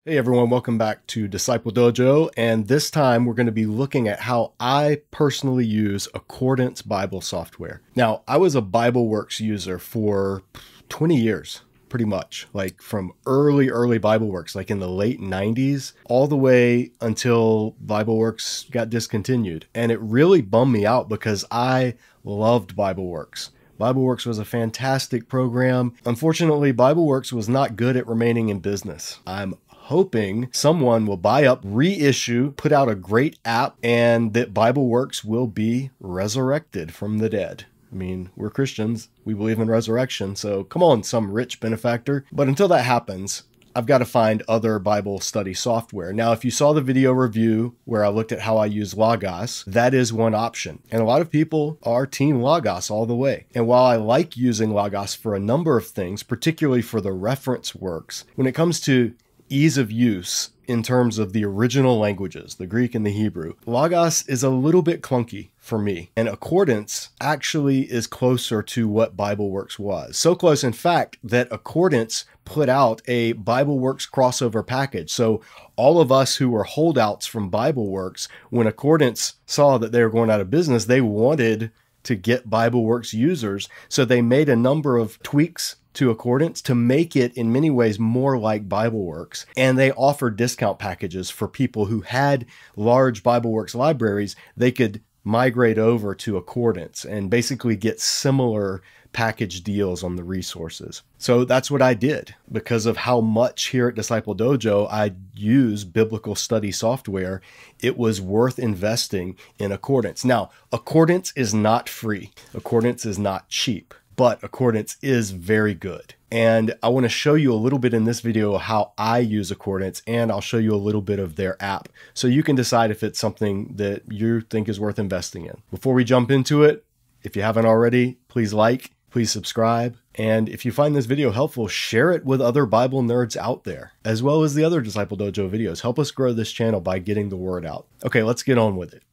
Hey everyone, welcome back to Disciple Dojo, and this time we're going to be looking at how I personally use Accordance Bible software. Now, I was a BibleWorks user for 20 years, pretty much, like from early BibleWorks, like in the late 90s, all the way until BibleWorks got discontinued. And it really bummed me out because I loved BibleWorks. BibleWorks was a fantastic program. Unfortunately, BibleWorks was not good at remaining in business. I'm hoping someone will buy up, reissue, put out a great app, and that BibleWorks will be resurrected from the dead. I mean, we're Christians. We believe in resurrection. So come on, some rich benefactor. But until that happens, I've got to find other Bible study software. Now, if you saw the video review where I looked at how I use Logos, that is one option. And a lot of people are team Logos all the way. And while I like using Logos for a number of things, particularly for the reference works, when it comes to ease of use in terms of the original languages, the Greek and the Hebrew, Logos is a little bit clunky for me. And Accordance actually is closer to what BibleWorks was. So close, in fact, that Accordance put out a BibleWorks crossover package. So all of us who were holdouts from BibleWorks, when Accordance saw that they were going out of business, they wanted to get BibleWorks users. So they made a number of tweaks to Accordance to make it in many ways more like BibleWorks. And they offered discount packages for people who had large BibleWorks libraries. They could migrate over to Accordance and basically get similar package deals on the resources. So that's what I did. Because of how much here at Disciple Dojo I use biblical study software, it was worth investing in Accordance. Now, Accordance is not free. Accordance is not cheap, but Accordance is very good. And I want to show you a little bit in this video how I use Accordance, and I'll show you a little bit of their app so you can decide if it's something that you think is worth investing in. Before we jump into it, if you haven't already, please like, please subscribe. And if you find this video helpful, share it with other Bible nerds out there, as well as the other Disciple Dojo videos. Help us grow this channel by getting the word out. Okay, let's get on with it.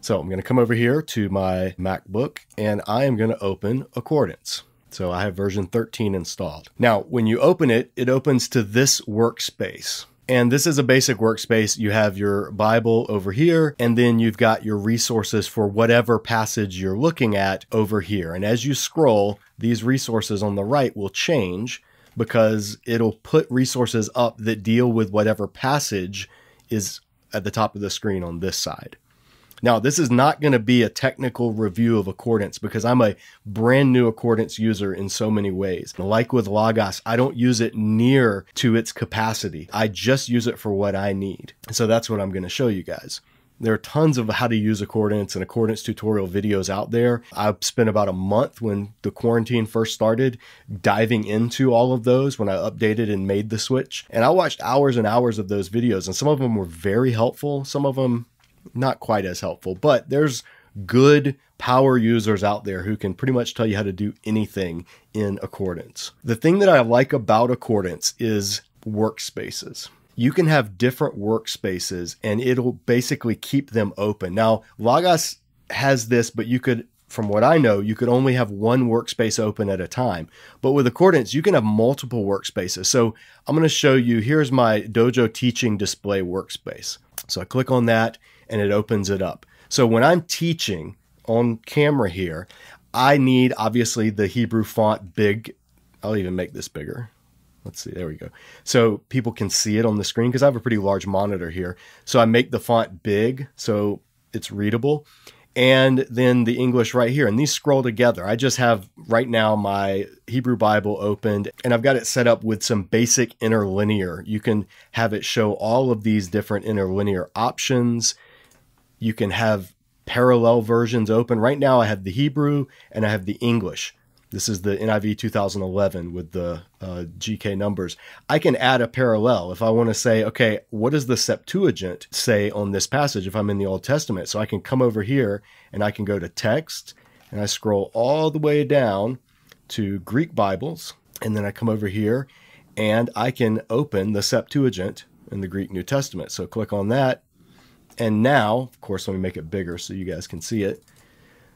So I'm going to come over here to my MacBook and I am going to open Accordance. So I have version 13 installed. Now, when you open it, it opens to this workspace. And this is a basic workspace. You have your Bible over here, and then you've got your resources for whatever passage you're looking at over here. And as you scroll, these resources on the right will change because it'll put resources up that deal with whatever passage is at the top of the screen on this side. Now, this is not going to be a technical review of Accordance because I'm a brand new Accordance user in so many ways. Like with Logos, I don't use it near to its capacity. I just use it for what I need. So that's what I'm going to show you guys. There are tons of how to use Accordance and Accordance tutorial videos out there. I've spent about a month when the quarantine first started diving into all of those when I updated and made the switch. And I watched hours and hours of those videos, and some of them were very helpful. Some of them not quite as helpful, but there's good power users out there who can pretty much tell you how to do anything in Accordance. The thing that I like about Accordance is workspaces. You can have different workspaces and it'll basically keep them open. Now, Logos has this, but you could, from what I know, you could only have one workspace open at a time. But with Accordance, you can have multiple workspaces. So I'm going to show you, here's my Dojo Teaching Display workspace. So I click on that and it opens it up. So when I'm teaching on camera here, I need obviously the Hebrew font big. I'll even make this bigger. Let's see, there we go. So people can see it on the screen because I have a pretty large monitor here. So I make the font big so it's readable. And then the English right here, and these scroll together. I just have right now my Hebrew Bible opened and I've got it set up with some basic interlinear. You can have it show all of these different interlinear options. You can have parallel versions open. Right now I have the Hebrew and I have the English. This is the NIV 2011 with the GK numbers. I can add a parallel if I want to say, okay, what does the Septuagint say on this passage if I'm in the Old Testament? So I can come over here and I can go to text and I scroll all the way down to Greek Bibles. And then I come over here and I can open the Septuagint in the Greek New Testament. So click on that. And now, of course, let me make it bigger so you guys can see it.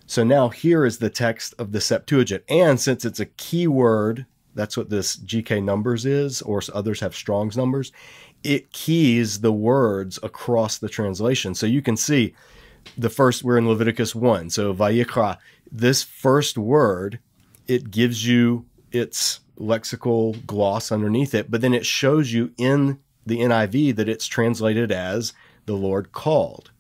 So now here is the text of the Septuagint. And since it's a keyword, that's what this GK numbers is, or others have Strong's numbers, it keys the words across the translation. So you can see the first, we're in Leviticus 1. So Vayikra, this first word, it gives you its lexical gloss underneath it, but then it shows you in the NIV that it's translated as the Lord called.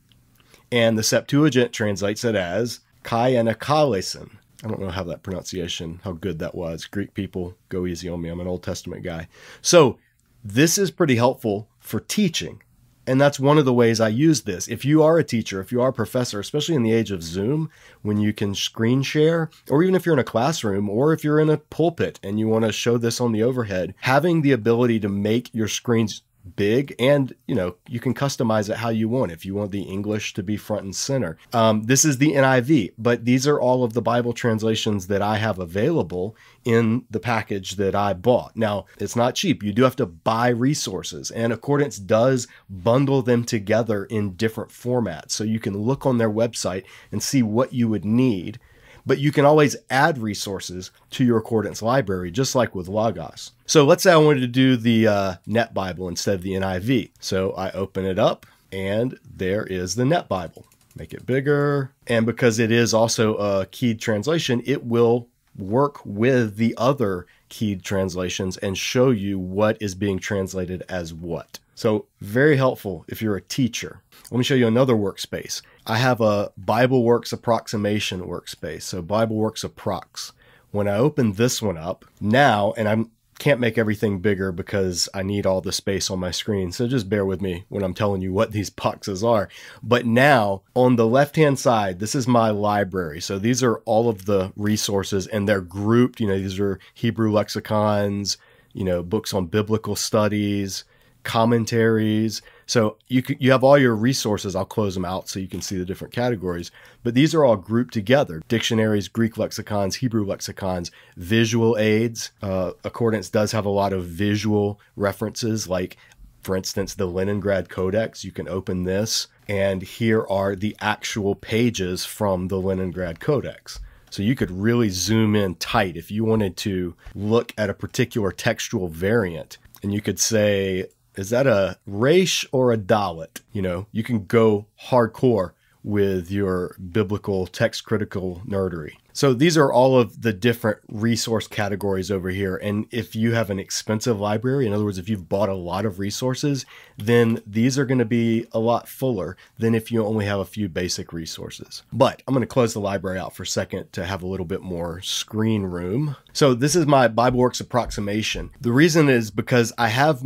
And the Septuagint translates it as Kai Anakalesen. I don't know how that pronunciation, how good that was. Greek people, go easy on me. I'm an Old Testament guy. So this is pretty helpful for teaching. And that's one of the ways I use this. If you are a teacher, if you are a professor, especially in the age of Zoom, when you can screen share, or even if you're in a classroom, or if you're in a pulpit and you want to show this on the overhead, having the ability to make your screens big, and you can customize it how you want. If you want the English to be front and center, this is the NIV, but these are all of the Bible translations that I have available in the package that I bought. Now, it's not cheap. You do have to buy resources, and Accordance does bundle them together in different formats, so you can look on their website and see what you would need. But you can always add resources to your Accordance library, just like with Logos. So let's say I wanted to do the Net Bible instead of the NIV. So I open it up, and there is the Net Bible. Make it bigger. And because it is also a keyed translation, it will work with the other keyed translations and show you what is being translated as what. So very helpful if you're a teacher. Let me show you another workspace. I have a BibleWorks approximation workspace. So BibleWorks Approx. When I open this one up now, and I can't make everything bigger because I need all the space on my screen. So just bear with me when I'm telling you what these boxes are. But now on the left-hand side, this is my library. So these are all of the resources, and they're grouped. These are Hebrew lexicons, books on biblical studies, commentaries. So you have all your resources. I'll close them out so you can see the different categories. But these are all grouped together. Dictionaries, Greek lexicons, Hebrew lexicons, visual aids. Accordance does have a lot of visual references, like, for instance, the Leningrad Codex. You can open this, and here are the actual pages from the Leningrad Codex. So you could really zoom in tight if you wanted to look at a particular textual variant. And you could say, is that a Resh or a Dalet? You can go hardcore with your biblical text critical nerdery. So these are all of the different resource categories over here. And if you have an expensive library, in other words, if you've bought a lot of resources, then these are going to be a lot fuller than if you only have a few basic resources. But I'm going to close the library out for a second to have a little bit more screen room. So this is my BibleWorks approximation. The reason is because I have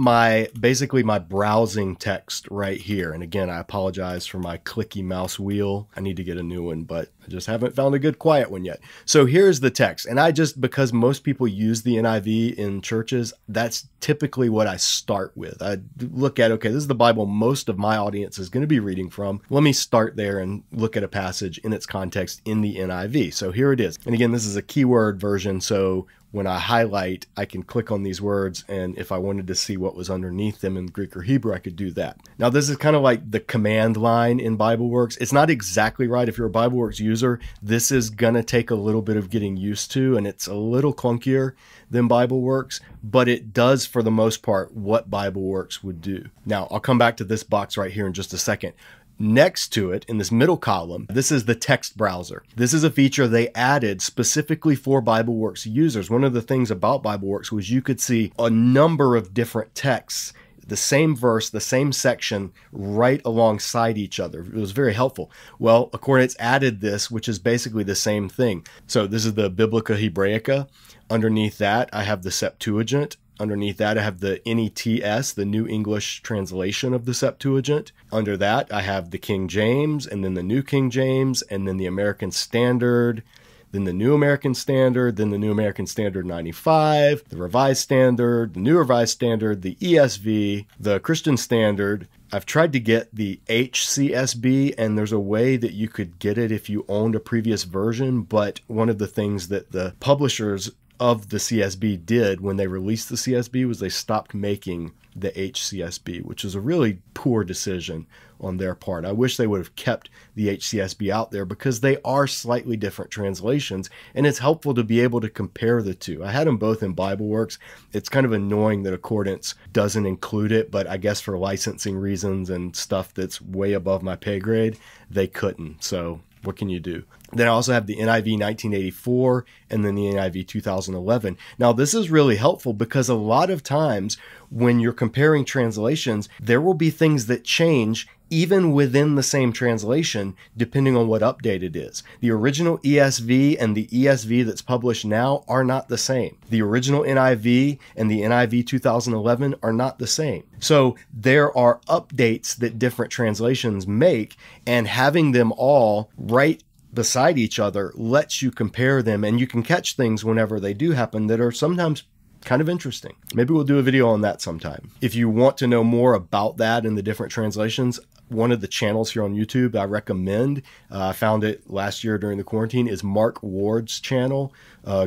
basically my browsing text right here. And again, I apologize for my clicky mouse wheel. I need to get a new one, but I just haven't found a good quiet one yet. So here's the text. And because most people use the NIV in churches, that's typically what I start with. I look at, okay, this is the Bible most of my audience is going to be reading from. Let me start there and look at a passage in its context in the NIV. So here it is. And again, this is a keyword version. So when I highlight, I can click on these words, and if I wanted to see what was underneath them in Greek or Hebrew, I could do that. Now, this is kind of like the command line in BibleWorks. It's not exactly right. If you're a BibleWorks user, this is going to take a little bit of getting used to, and it's a little clunkier than BibleWorks, but it does, for the most part, what BibleWorks would do. Now, I'll come back to this box right here in just a second. Next to it, in this middle column, this is the text browser. This is a feature they added specifically for BibleWorks users. One of the things about BibleWorks was you could see a number of different texts, the same verse, the same section, right alongside each other. It was very helpful. Well, Accordance added this, which is basically the same thing. So this is the Biblica Hebraica. Underneath that, I have the Septuagint. Underneath that, I have the NETS, the New English Translation of the Septuagint. Under that, I have the King James, and then the New King James, and then the American Standard, then the New American Standard, then the New American Standard 95, the Revised Standard, the New Revised Standard, the ESV, the Christian Standard. I've tried to get the HCSB, and there's a way that you could get it if you owned a previous version, but one of the things that the publishers of the CSB did when they released the CSB was they stopped making the HCSB, which is a really poor decision on their part. I wish they would have kept the HCSB out there because they are slightly different translations, and it's helpful to be able to compare the two. I had them both in BibleWorks. It's kind of annoying that Accordance doesn't include it, but I guess for licensing reasons and stuff that's way above my pay grade, they couldn't. So what can you do? Then I also have the NIV 1984 and then the NIV 2011. Now, this is really helpful because a lot of times when you're comparing translations, there will be things that change even within the same translation, depending on what update it is. The original ESV and the ESV that's published now are not the same. The original NIV and the NIV 2011 are not the same. So there are updates that different translations make, and having them all right beside each other lets you compare them, and you can catch things whenever they do happen that are sometimes kind of interesting. Maybe we'll do a video on that sometime. If you want to know more about that and the different translations, one of the channels here on YouTube I recommend, I found it last year during the quarantine, is Mark Ward's channel.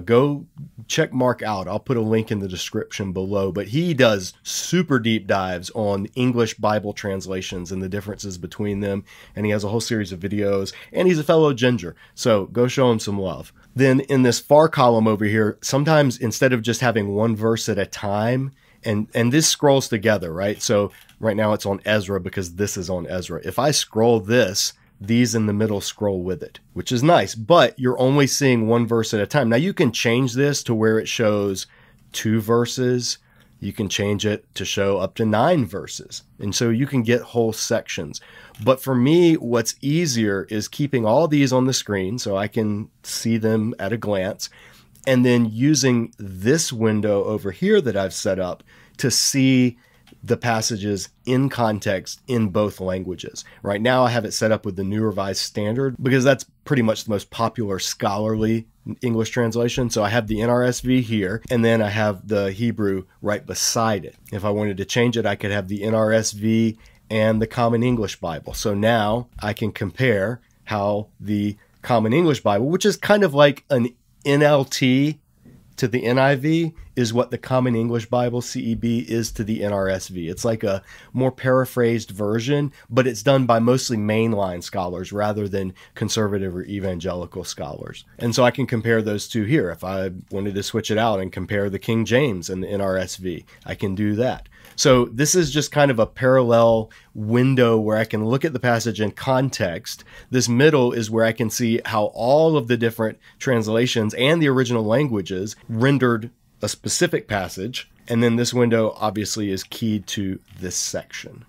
Go check Mark out. I'll put a link in the description below, but he does super deep dives on English Bible translations and the differences between them. And he has a whole series of videos, and he's a fellow Ginger. So go show him some love. Then in this far column over here, sometimes instead of just having one verse at a time, and this scrolls together, right? So right now it's on Ezra because this is on Ezra. If I scroll this, these in the middle scroll with it, which is nice, but you're only seeing one verse at a time. Now you can change this to where it shows 2 verses. You can change it to show up to 9 verses. And so you can get whole sections. But for me, what's easier is keeping all these on the screen so I can see them at a glance, and then using this window over here that I've set up to see the passages in context in both languages. Right now I have it set up with the New Revised Standard because that's pretty much the most popular scholarly English translation. So I have the NRSV here, and then I have the Hebrew right beside it. If I wanted to change it, I could have the NRSV and the Common English Bible. So now I can compare how the Common English Bible, which is kind of like an NLT to the NIV, is what the Common English Bible, CEB, is to the NRSV. It's like a more paraphrased version, but it's done by mostly mainline scholars rather than conservative or evangelical scholars. And so I can compare those two here. If I wanted to switch it out and compare the King James and the NRSV, I can do that. So this is just kind of a parallel window where I can look at the passage in context. This middle is where I can see how all of the different translations and the original languages rendered a specific passage. And then this window obviously is keyed to this section.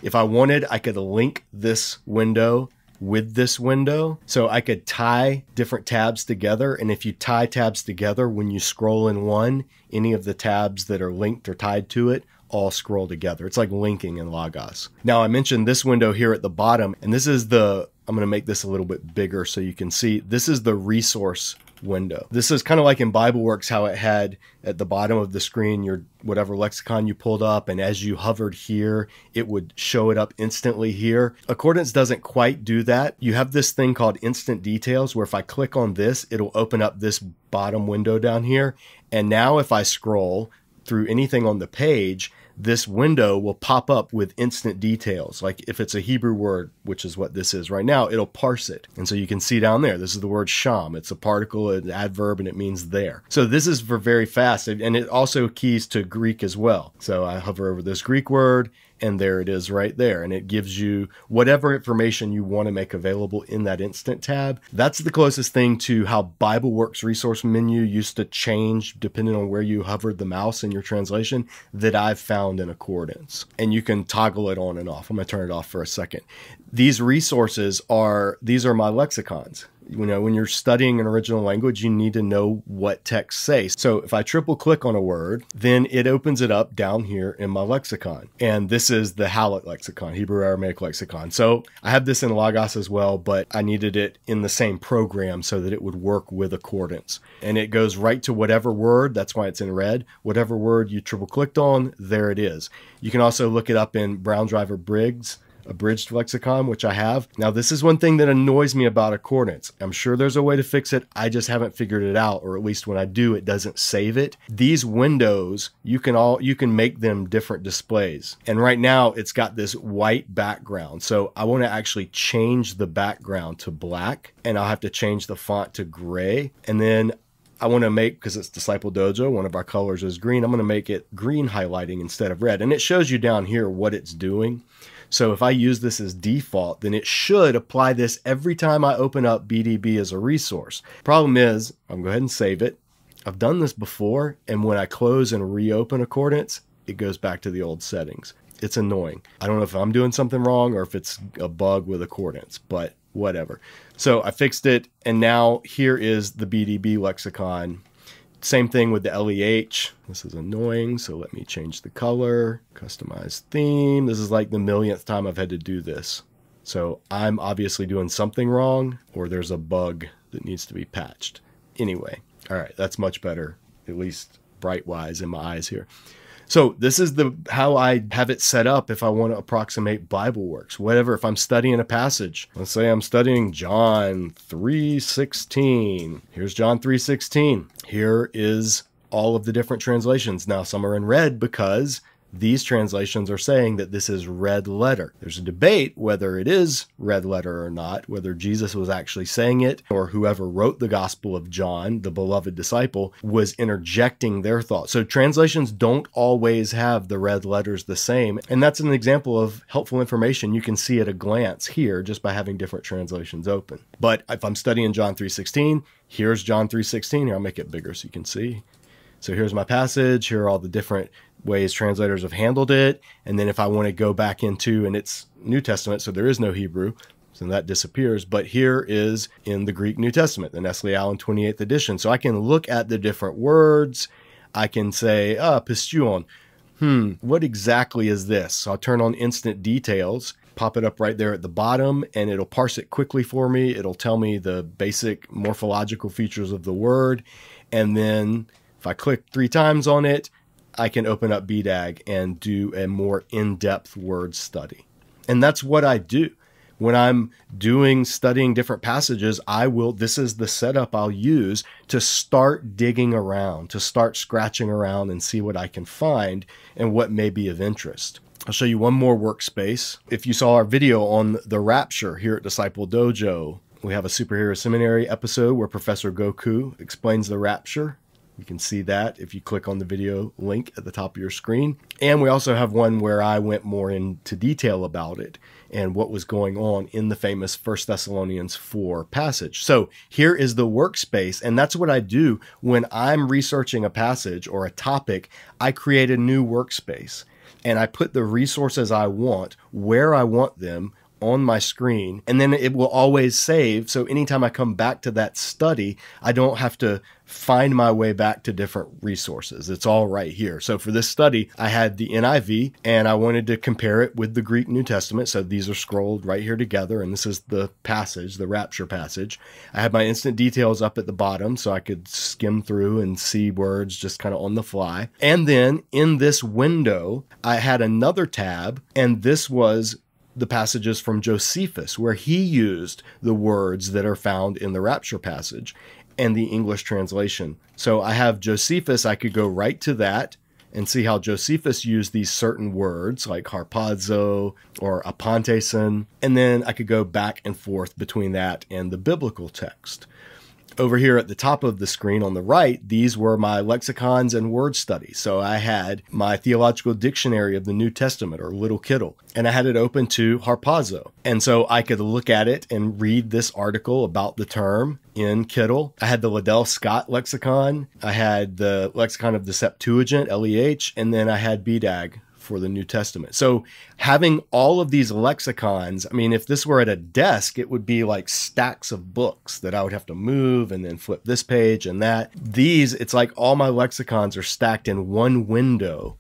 If I wanted, I could link this window with this window. So I could tie different tabs together. And if you tie tabs together, when you scroll in one, any of the tabs that are linked or tied to it all scroll together. It's like linking in Logos. Now I mentioned this window here at the bottom, and this is the, I'm going to make this a little bit bigger so you can see, this is the resource window. This is kind of like in BibleWorks, how it had at the bottom of the screen your whatever lexicon you pulled up, and as you hovered here, it would show it up instantly here. Accordance doesn't quite do that. You have this thing called Instant Details, where if I click on this, it'll open up this bottom window down here. And now if I scroll through anything on the page, this window will pop up with instant details. Like if it's a Hebrew word, which is what this is right now, it'll parse it. And so you can see down there, this is the word sham. It's a particle, an adverb, and it means there. So this is for very fast. And it also keys to Greek as well. So I hover over this Greek word, and there it is right there. And it gives you whatever information you want to make available in that instant tab. That's the closest thing to how BibleWorks resource menu used to change depending on where you hovered the mouse in your translation that I've found in Accordance. And you can toggle it on and off. I'm going to turn it off for a second. These resources these are my lexicons. You know, when you're studying an original language, you need to know what texts say. So if I triple click on a word, then it opens it up down here in my lexicon. And this is the Hallett lexicon, Hebrew Aramaic lexicon. So I have this in Logos as well, but I needed it in the same program so that it would work with Accordance. And it goes right to whatever word, that's why it's in red, whatever word you triple clicked on, there it is. You can also look it up in Brown Driver Briggs abridged lexicon, which I have. Now, this is one thing that annoys me about Accordance. I'm sure there's a way to fix it. I just haven't figured it out, or at least when I do, it doesn't save it. These windows, you can make them different displays. And right now it's got this white background. So I want to actually change the background to black, and I'll have to change the font to gray. And then I want to make, because it's Disciple Dojo, one of our colors is green, I'm going to make it green highlighting instead of red. And it shows you down here what it's doing. So if I use this as default, then it should apply this every time I open up BDB as a resource. Problem is, I'll go ahead and save it. I've done this before, and when I close and reopen Accordance, it goes back to the old settings. It's annoying. I don't know if I'm doing something wrong or if it's a bug with Accordance, but whatever. So I fixed it, and now here is the BDB lexicon. Same thing with the LEH. This is annoying, so let me change the color, customize theme. This is like the millionth time I've had to do this. So I'm obviously doing something wrong, or there's a bug that needs to be patched. Anyway, all right, that's much better, at least bright-wise in my eyes here. So this is how I have it set up if I want to approximate BibleWorks. Whatever, if I'm studying a passage, let's say I'm studying John 3:16. Here's John 3:16. Here is all of the different translations. Now, some are in red because these translations are saying that this is red letter. There's a debate whether it is red letter or not, whether Jesus was actually saying it or whoever wrote the Gospel of John, the beloved disciple, was interjecting their thoughts. So translations don't always have the red letters the same. And that's an example of helpful information you can see at a glance here just by having different translations open. But if I'm studying John 3:16, here's John 3:16. Here, I'll make it bigger so you can see. So here's my passage. Here are all the different ways translators have handled it. And then if I want to go back into, and it's New Testament, so there is no Hebrew, so that disappears. But here is in the Greek New Testament, the Nestle Allen 28th edition. So I can look at the different words. I can say, pistion. What exactly is this? So I'll turn on instant details, pop it up right there at the bottom, and it'll parse it quickly for me. It'll tell me the basic morphological features of the word. And then if I click 3 times on it, I can open up BDAG and do a more in-depth word study. And that's what I do. When I'm studying different passages, this is the setup I'll use to start digging around, to start scratching around and see what I can find and what may be of interest. I'll show you one more workspace. If you saw our video on the Rapture here at Disciple Dojo, we have a Superhero Seminary episode where Professor Goku explains the Rapture. You can see that if you click on the video link at the top of your screen. And we also have one where I went more into detail about it and what was going on in the famous 1 Thessalonians 4 passage. So here is the workspace, and that's what I do when I'm researching a passage or a topic. I create a new workspace, and I put the resources I want where I want them on my screen, and then it will always save. So anytime I come back to that study, I don't have to find my way back to different resources. It's all right here. So for this study, I had the NIV, and I wanted to compare it with the Greek New Testament. So these are scrolled right here together, and this is the passage, the Rapture passage. I had my instant details up at the bottom so I could skim through and see words just kind of on the fly. And then in this window, I had another tab, and this was the passages from Josephus, where he used the words that are found in the Rapture passage and the English translation. So I have Josephus, I could go right to that and see how Josephus used these certain words like harpazo or apanteson, and then I could go back and forth between that and the biblical text. Over here at the top of the screen on the right, these were my lexicons and word studies. So I had my Theological Dictionary of the New Testament, or Little Kittle, and I had it open to harpazo. And so I could look at it and read this article about the term in Kittle. I had the Liddell Scott lexicon. I had the lexicon of the Septuagint, LEH, and then I had BDAG for the New Testament. So having all of these lexicons, I mean, if this were at a desk, it would be like stacks of books that I would have to move and then flip this page and that. These, it's like all my lexicons are stacked in one window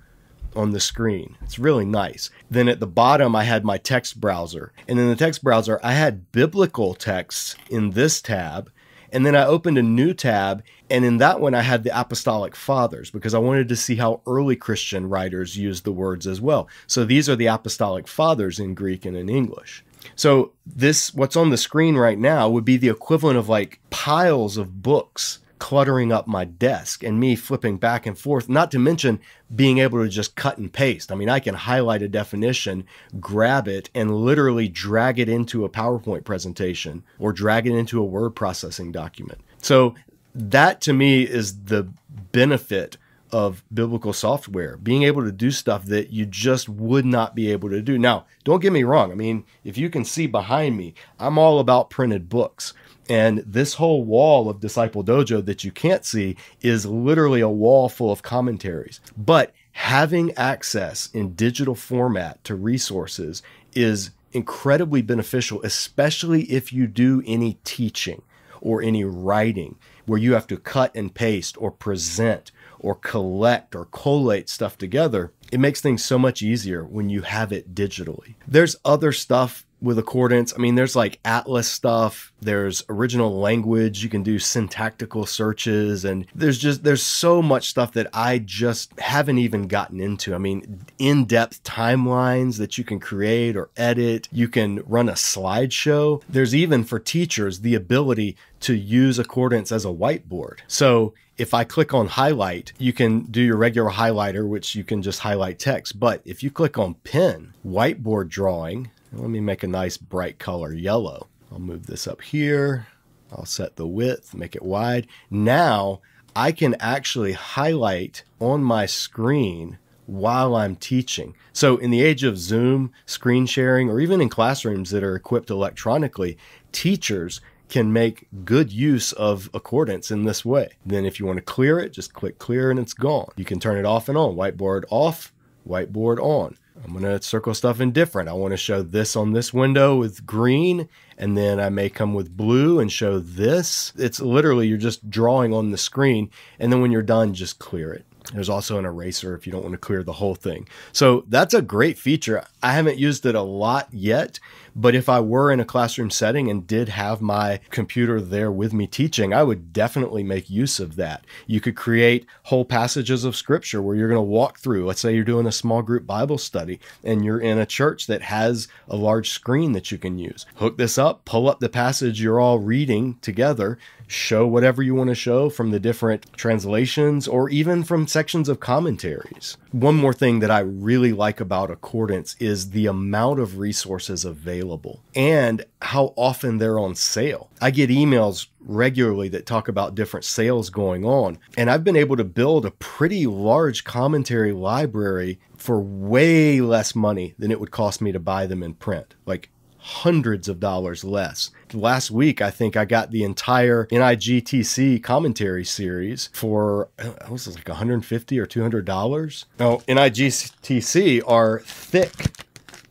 on the screen. It's really nice. Then at the bottom, I had my text browser. And in the text browser, I had biblical texts in this tab. And then I opened a new tab, and in that one I had the Apostolic Fathers because I wanted to see how early Christian writers used the words as well. So these are the Apostolic Fathers in Greek and in English. So this, what's on the screen right now, would be the equivalent of like piles of books cluttering up my desk and me flipping back and forth, not to mention being able to just cut and paste. I mean, I can highlight a definition, grab it, and literally drag it into a PowerPoint presentation or drag it into a word processing document. So that to me is the benefit of biblical software, being able to do stuff that you just would not be able to do. Now, don't get me wrong. I mean, if you can see behind me, I'm all about printed books. And this whole wall of Disciple Dojo that you can't see is literally a wall full of commentaries. But having access in digital format to resources is incredibly beneficial, especially if you do any teaching or any writing where you have to cut and paste or present or collect or collate stuff together. It makes things so much easier when you have it digitally. There's other stuff with Accordance. I mean, there's like Atlas stuff, there's original language, you can do syntactical searches, and there's so much stuff that I just haven't even gotten into. I mean, in-depth timelines that you can create or edit. You can run a slideshow. There's even for teachers the ability to use Accordance as a whiteboard. So if I click on highlight, you can do your regular highlighter, which you can just highlight text. But if you click on pen, whiteboard drawing, let me make a nice bright color yellow. I'll move this up here. I'll set the width, make it wide. Now I can actually highlight on my screen while I'm teaching. So in the age of Zoom, screen sharing, or even in classrooms that are equipped electronically, teachers can make good use of Accordance in this way. Then if you want to clear it, just click clear and it's gone. You can turn it off and on. Whiteboard off, whiteboard on. I'm going to circle stuff in different. I want to show this on this window with green, and then I may come with blue and show this. It's literally, you're just drawing on the screen, and then when you're done, just clear it. There's also an eraser if you don't want to clear the whole thing. So that's a great feature. I haven't used it a lot yet, but if I were in a classroom setting and did have my computer there with me teaching, I would definitely make use of that. You could create whole passages of scripture where you're going to walk through. Let's say you're doing a small group Bible study and you're in a church that has a large screen that you can use. Hook this up, pull up the passage you're all reading together, show whatever you want to show from the different translations or even from sections of commentaries. One more thing that I really like about Accordance is the amount of resources available and how often they're on sale. I get emails regularly that talk about different sales going on, and I've been able to build a pretty large commentary library for way less money than it would cost me to buy them in print. Like hundreds of dollars less. Last week, I think I got the entire NIGTC commentary series for, it was like $150 or $200. Now, NIGTC are thick.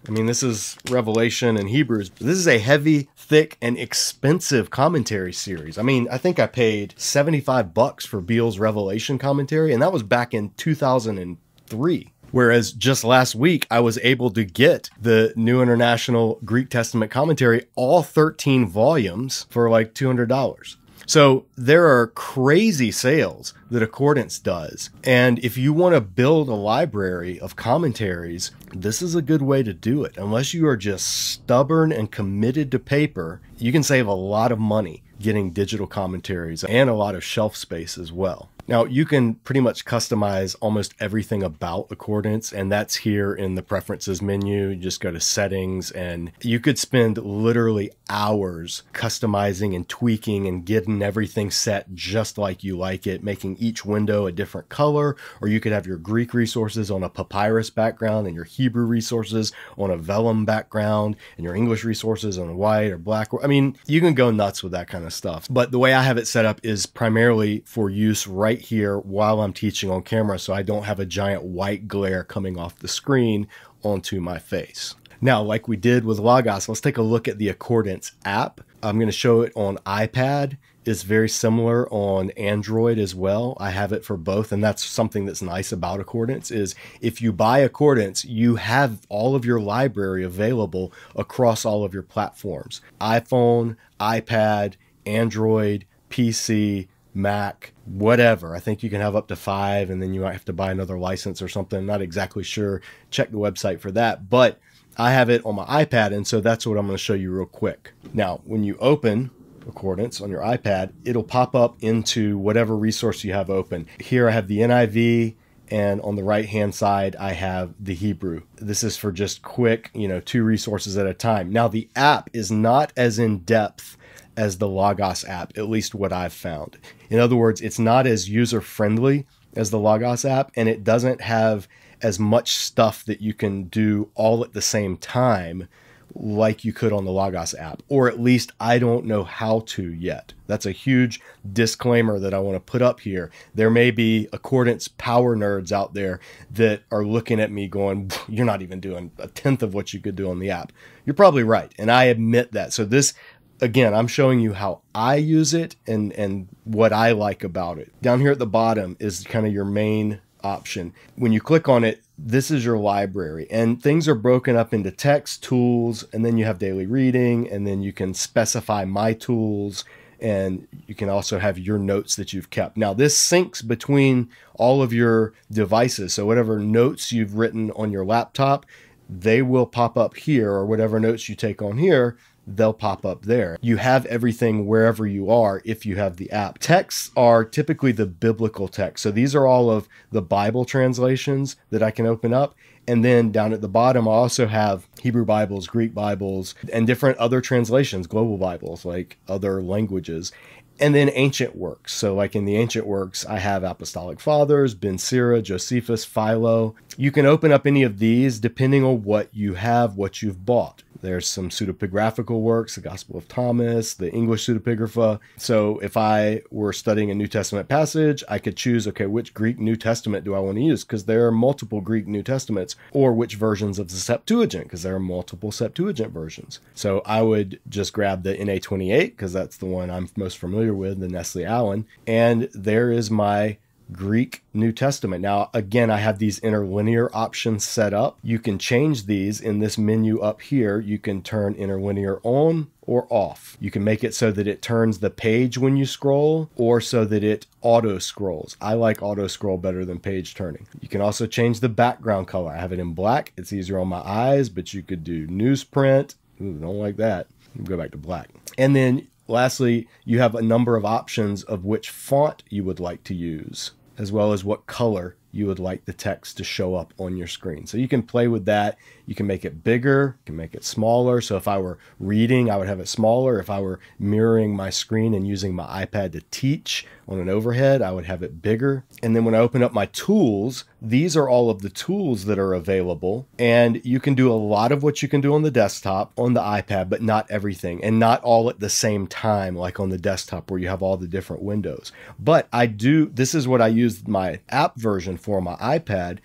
I mean, this is Revelation and Hebrews. This is a heavy, thick, and expensive commentary series. I mean, I think I paid $75 for Beale's Revelation commentary, and that was back in 2003. Whereas just last week, I was able to get the New International Greek Testament Commentary, all 13 volumes, for like $200. So there are crazy sales that Accordance does. And if you want to build a library of commentaries, this is a good way to do it. Unless you are just stubborn and committed to paper, you can save a lot of money getting digital commentaries and a lot of shelf space as well. Now, you can pretty much customize almost everything about Accordance, and that's here in the preferences menu. You just go to settings, and you could spend literally hours customizing and tweaking and getting everything set just like you like it, making each window a different color, or you could have your Greek resources on a papyrus background and your Hebrew resources on a vellum background and your English resources on white or black. I mean, you can go nuts with that kind of stuff. But the way I have it set up is primarily for use right here while I'm teaching on camera, so I don't have a giant white glare coming off the screen onto my face. Now, like we did with Logos, let's take a look at the Accordance app. I'm going to show it on iPad. It's very similar on Android as well. I have it for both, and that's something that's nice about Accordance is if you buy Accordance, you have all of your library available across all of your platforms. iPhone, iPad, Android, PC, Mac, whatever. I think you can have up to 5, and then you might have to buy another license or something. I'm not exactly sure. Check the website for that. But I have it on my iPad, and so that's what I'm going to show you real quick. Now, when you open Accordance on your iPad, it'll pop up into whatever resource you have open. Here I have the NIV, and on the right-hand side, I have the Hebrew. This is for just quick, 2 resources at a time. Now, the app is not as in-depth as the Logos app, at least what I've found. In other words, it's not as user-friendly as the Logos app, and it doesn't have as much stuff that you can do all at the same time like you could on the Logos app, or at least I don't know how to yet. That's a huge disclaimer that I want to put up here. There may be Accordance power nerds out there that are looking at me going, you're not even doing a tenth of what you could do on the app. You're probably right, and I admit that. So this, again, I'm showing you how I use it and what I like about it. Down here at the bottom is kind of your main option. When you click on it, this is your library, and things are broken up into text, tools, and then you have daily reading, and then you can specify my tools, and you can also have your notes that you've kept. Now, this syncs between all of your devices, so whatever notes you've written on your laptop, they will pop up here, or whatever notes you take on here, they'll pop up there. You have everything wherever you are if you have the app. Texts are typically the biblical text. So these are all of the Bible translations that I can open up. And then down at the bottom, I also have Hebrew Bibles, Greek Bibles, and different other translations, global Bibles, like other languages. And then ancient works. So like in the ancient works, I have Apostolic Fathers, Ben Sira, Josephus, Philo. You can open up any of these depending on what you have, what you've bought. There's some pseudepigraphical works, the Gospel of Thomas, the English pseudepigrapha. So if I were studying a New Testament passage, I could choose, okay, which Greek New Testament do I want to use? Because there are multiple Greek New Testaments. Or which versions of the Septuagint? Because there are multiple Septuagint versions. So I would just grab the NA28, because that's the one I'm most familiar with, the Nestle Allen. And there is my Greek New Testament. Now, again, I have these interlinear options set up. You can change these in this menu up here. You can turn interlinear on or off. You can make it so that it turns the page when you scroll, or so that it auto scrolls. I like auto scroll better than page turning. You can also change the background color. I have it in black. It's easier on my eyes, but you could do newsprint. Ooh, don't like that. Go back to black. And then lastly, you have a number of options of which font you would like to use, as well as what color you would like the text to show up on your screen. So you can play with that. You can make it bigger, you can make it smaller. So if I were reading, I would have it smaller. If I were mirroring my screen and using my iPad to teach on an overhead, I would have it bigger. And then when I open up my tools, these are all of the tools that are available. And you can do a lot of what you can do on the desktop, on the iPad, but not everything, and not all at the same time, like on the desktop where you have all the different windows. But this is what I use my app version for my iPad,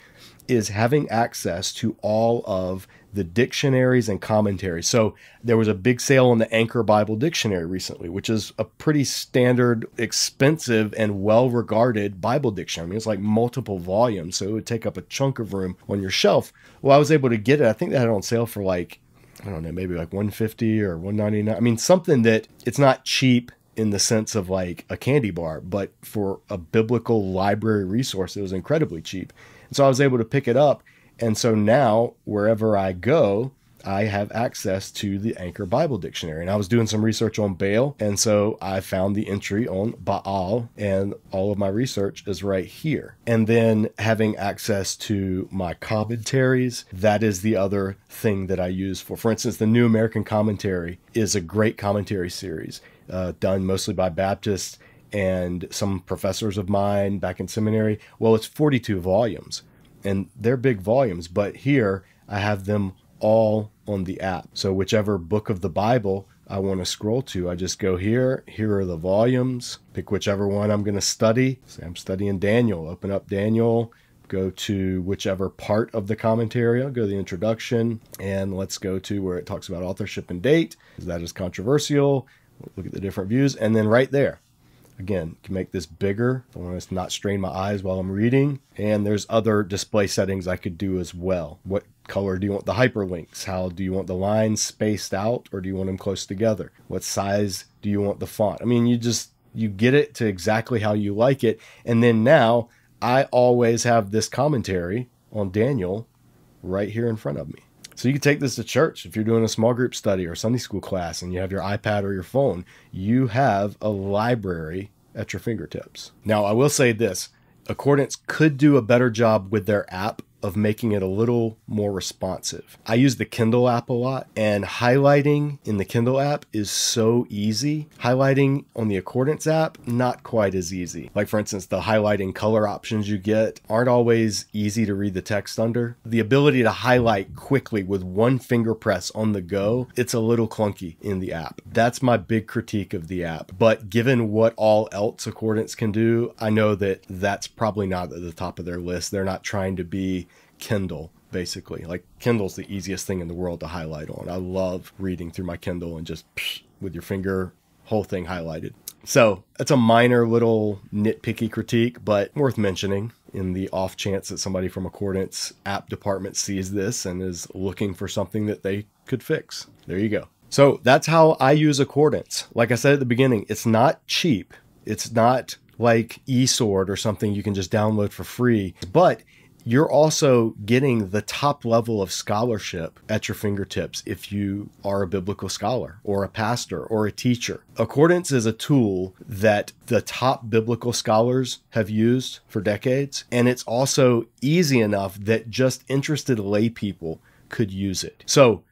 is having access to all of the dictionaries and commentaries. So there was a big sale on the Anchor Bible Dictionary recently, which is a pretty standard, expensive, and well-regarded Bible dictionary. I mean, it's like multiple volumes, so it would take up a chunk of room on your shelf. Well, I was able to get it. I think they had it on sale for like, I don't know, maybe like $150 or $199. I mean, something that it's not cheap in the sense of like a candy bar, but for a biblical library resource, it was incredibly cheap. And so I was able to pick it up. And so now wherever I go, I have access to the Anchor Bible Dictionary. And I was doing some research on Baal. And so I found the entry on Baal, and all of my research is right here. And then having access to my commentaries, that is the other thing that I use for. For instance, the New American Commentary is a great commentary series done mostly by Baptists and some professors of mine back in seminary. Well, it's 42 volumes, and they're big volumes, but here I have them all on the app. So whichever book of the Bible I want to scroll to, I just go here. Here are the volumes. Pick whichever one I'm going to study. Say I'm studying Daniel. Open up Daniel. Go to whichever part of the commentary. I'll go to the introduction, and let's go to where it talks about authorship and date, because that is controversial. Look at the different views, and then right there. Again, you can make this bigger. I want to not strain my eyes while I'm reading. And there's other display settings I could do as well. What color do you want the hyperlinks? How do you want the lines spaced out, or do you want them close together? What size do you want the font? I mean, you just You get it to exactly how you like it. And then now I always have this commentary on Daniel right here in front of me. So you can take this to church if you're doing a small group study or Sunday school class and you have your iPad or your phone. You have a library at your fingertips. Now, I will say this. Accordance could do a better job with their app of making it a little more responsive. I use the Kindle app a lot, and highlighting in the Kindle app is so easy. Highlighting on the Accordance app, not quite as easy. Like for instance, the highlighting color options you get aren't always easy to read the text under. The ability to highlight quickly with one finger press on the go, it's a little clunky in the app. That's my big critique of the app. But given what all else Accordance can do, I know that that's probably not at the top of their list. They're not trying to be Kindle, basically. Like Kindle's the easiest thing in the world to highlight on. I love reading through my Kindle and just with your finger, whole thing highlighted. So that's a minor little nitpicky critique, but worth mentioning in the off chance that somebody from Accordance app department sees this and is looking for something that they could fix. There you go. So that's how I use Accordance. Like I said at the beginning, it's not cheap. It's not like eSword or something you can just download for free, but you're also getting the top level of scholarship at your fingertips if you are a biblical scholar or a pastor or a teacher. Accordance is a tool that the top biblical scholars have used for decades, and it's also easy enough that just interested lay people could use it. So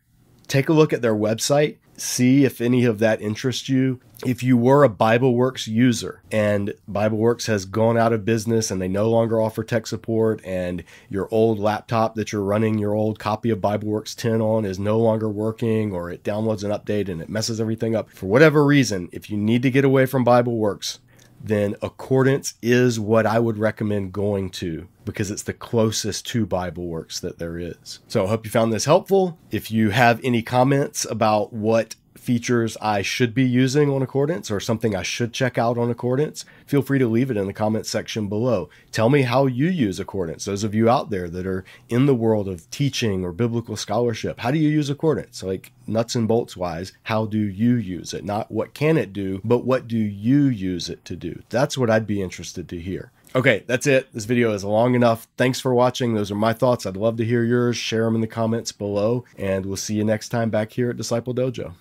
take a look at their website, see if any of that interests you. If you were a BibleWorks user and BibleWorks has gone out of business and they no longer offer tech support, and your old laptop that you're running your old copy of BibleWorks 10 on is no longer working, or it downloads an update and it messes everything up, for whatever reason, if you need to get away from BibleWorks, then Accordance is what I would recommend going to, because it's the closest to BibleWorks that there is. So I hope you found this helpful. If you have any comments about what features I should be using on Accordance or something I should check out on Accordance, feel free to leave it in the comments section below. Tell me how you use Accordance. Those of you out there that are in the world of teaching or biblical scholarship, how do you use Accordance? Like nuts and bolts wise, how do you use it? Not what can it do, but what do you use it to do? That's what I'd be interested to hear. Okay, that's it. This video is long enough. Thanks for watching. Those are my thoughts. I'd love to hear yours. Share them in the comments below, and we'll see you next time back here at Disciple Dojo.